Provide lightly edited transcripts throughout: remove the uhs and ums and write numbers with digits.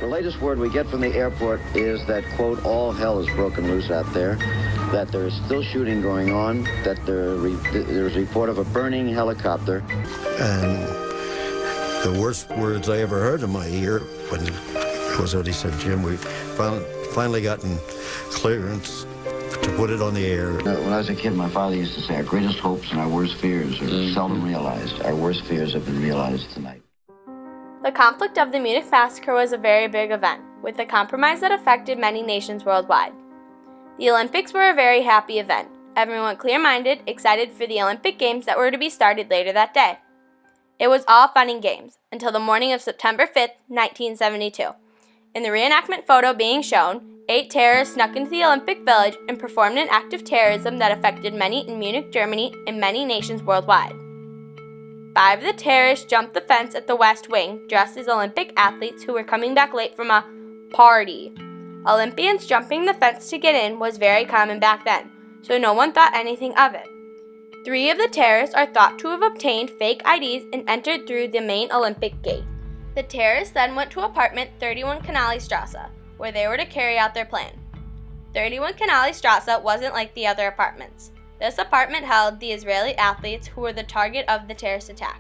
The latest word we get from the airport is that, quote, all hell is broken loose out there, that there is still shooting going on, that there's a report of a burning helicopter. And the worst words I ever heard in my ear was what he said, Jim, we've finally gotten clearance to put it on the air. When I was a kid, my father used to say, our greatest hopes and our worst fears are seldom realized. Our worst fears have been realized tonight. The conflict of the Munich Massacre was a very big event, with a compromise that affected many nations worldwide. The Olympics were a very happy event. Everyone clear-minded, excited for the Olympic Games that were to be started later that day. It was all fun and games, until the morning of September 5th, 1972. In the reenactment photo being shown, 8 terrorists snuck into the Olympic Village and performed an act of terrorism that affected many in Munich, Germany, and many nations worldwide. 5 of the terrorists jumped the fence at the West Wing, dressed as Olympic athletes who were coming back late from a party. Olympians jumping the fence to get in was very common back then, so no one thought anything of it. 3 of the terrorists are thought to have obtained fake IDs and entered through the main Olympic gate. The terrorists then went to apartment 31 Canale Strasse, where they were to carry out their plan. 31 Canale Strasse wasn't like the other apartments. This apartment held the Israeli athletes who were the target of the terrorist attack.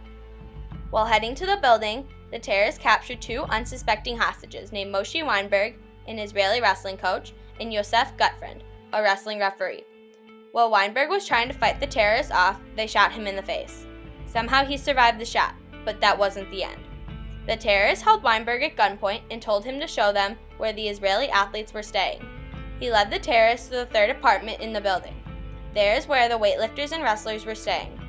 While heading to the building, the terrorists captured 2 unsuspecting hostages named Moshe Weinberg, an Israeli wrestling coach, and Yosef Gutfried, a wrestling referee. While Weinberg was trying to fight the terrorists off, they shot him in the face. Somehow he survived the shot, but that wasn't the end. The terrorists held Weinberg at gunpoint and told him to show them where the Israeli athletes were staying. He led the terrorists to the 3rd apartment in the building. There is where the weightlifters and wrestlers were staying.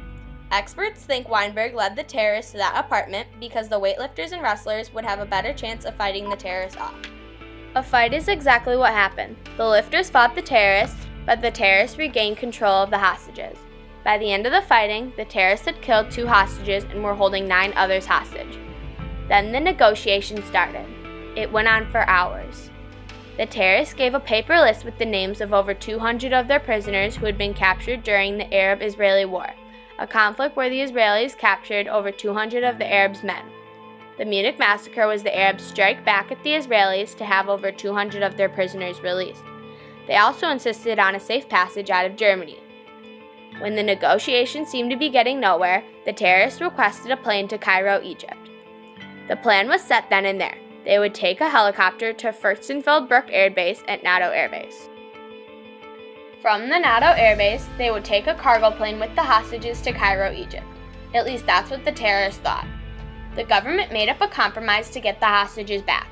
Experts think Weinberg led the terrorists to that apartment because the weightlifters and wrestlers would have a better chance of fighting the terrorists off. A fight is exactly what happened. The lifters fought the terrorists, but the terrorists regained control of the hostages. By the end of the fighting, the terrorists had killed 2 hostages and were holding 9 others hostage. Then the negotiation started. It went on for hours. The terrorists gave a paper list with the names of over 200 of their prisoners who had been captured during the Arab-Israeli War, a conflict where the Israelis captured over 200 of the Arabs' men. The Munich Massacre was the Arabs' strike back at the Israelis to have over 200 of their prisoners released. They also insisted on a safe passage out of Germany. When the negotiations seemed to be getting nowhere, the terrorists requested a plane to Cairo, Egypt. The plan was set then and there. They would take a helicopter to Fürstenfeldbruck Air Base at NATO Air Base. From the NATO Air Base, they would take a cargo plane with the hostages to Cairo, Egypt. At least that's what the terrorists thought. The government made up a compromise to get the hostages back.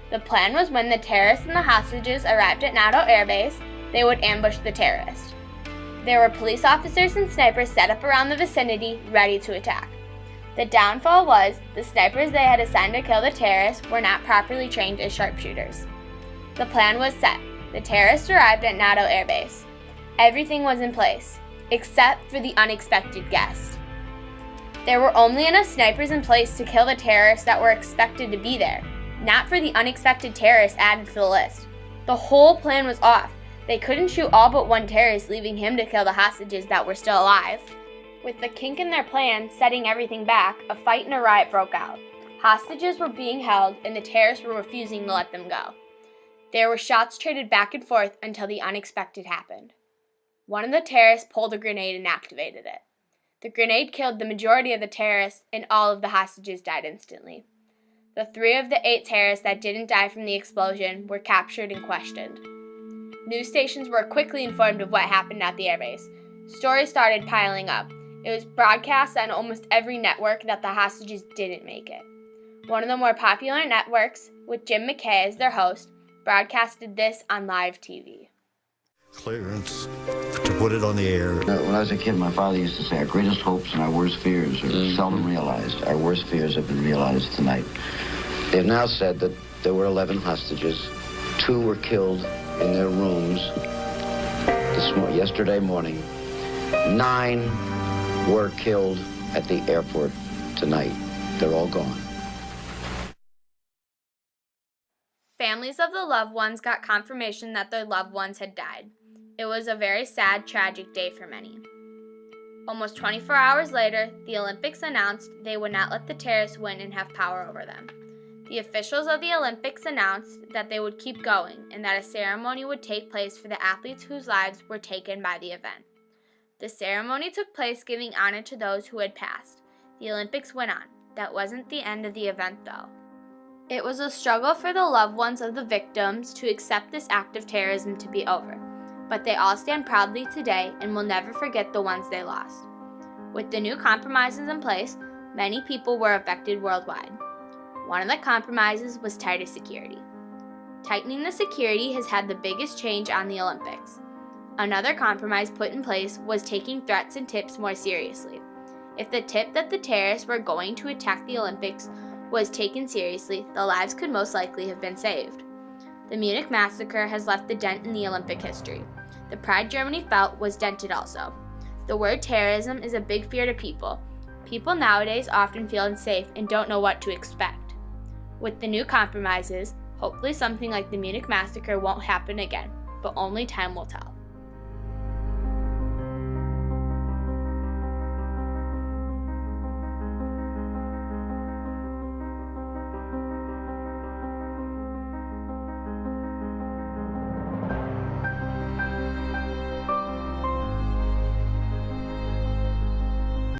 The plan was when the terrorists and the hostages arrived at NATO Air Base, they would ambush the terrorists. There were police officers and snipers set up around the vicinity, ready to attack. The downfall was the snipers they had assigned to kill the terrorists were not properly trained as sharpshooters. The plan was set. The terrorists arrived at NATO Air Base. Everything was in place, except for the unexpected guest. There were only enough snipers in place to kill the terrorists that were expected to be there, not for the unexpected terrorists added to the list. The whole plan was off. They couldn't shoot all but 1 terrorist, leaving him to kill the hostages that were still alive. With the kink in their plan setting everything back, a fight and a riot broke out. Hostages were being held, and the terrorists were refusing to let them go. There were shots traded back and forth until the unexpected happened. One of the terrorists pulled a grenade and activated it. The grenade killed the majority of the terrorists, and all of the hostages died instantly. The 3 of the 8 terrorists that didn't die from the explosion were captured and questioned. News stations were quickly informed of what happened at the airbase. Stories started piling up. It was broadcast on almost every network that the hostages didn't make it. One of the more popular networks, with Jim McKay as their host, broadcasted this on live TV. Clearance to put it on the air. When I was a kid, my father used to say, our greatest hopes and our worst fears are seldom realized. Our worst fears have been realized tonight. They've now said that there were 11 hostages. 2 were killed in their rooms yesterday morning. 9 were killed at the airport tonight. They're all gone. Families of the loved ones got confirmation that their loved ones had died. It was a very sad, tragic day for many. Almost 24 hours later, the Olympics announced they would not let the terrorists win and have power over them. The officials of the Olympics announced that they would keep going and that a ceremony would take place for the athletes whose lives were taken by the event. The ceremony took place giving honor to those who had passed. The Olympics went on. That wasn't the end of the event, though. It was a struggle for the loved ones of the victims to accept this act of terrorism to be over, but they all stand proudly today and will never forget the ones they lost. With the new compromises in place, many people were affected worldwide. One of the compromises was tighter security. Tightening the security has had the biggest change on the Olympics. Another compromise put in place was taking threats and tips more seriously. If the tip that the terrorists were going to attack the Olympics was taken seriously, the lives could most likely have been saved. The Munich Massacre has left a dent in the Olympic history. The pride Germany felt was dented also. The word terrorism is a big fear to people. People nowadays often feel unsafe and don't know what to expect. With the new compromises, hopefully something like the Munich Massacre won't happen again, but only time will tell.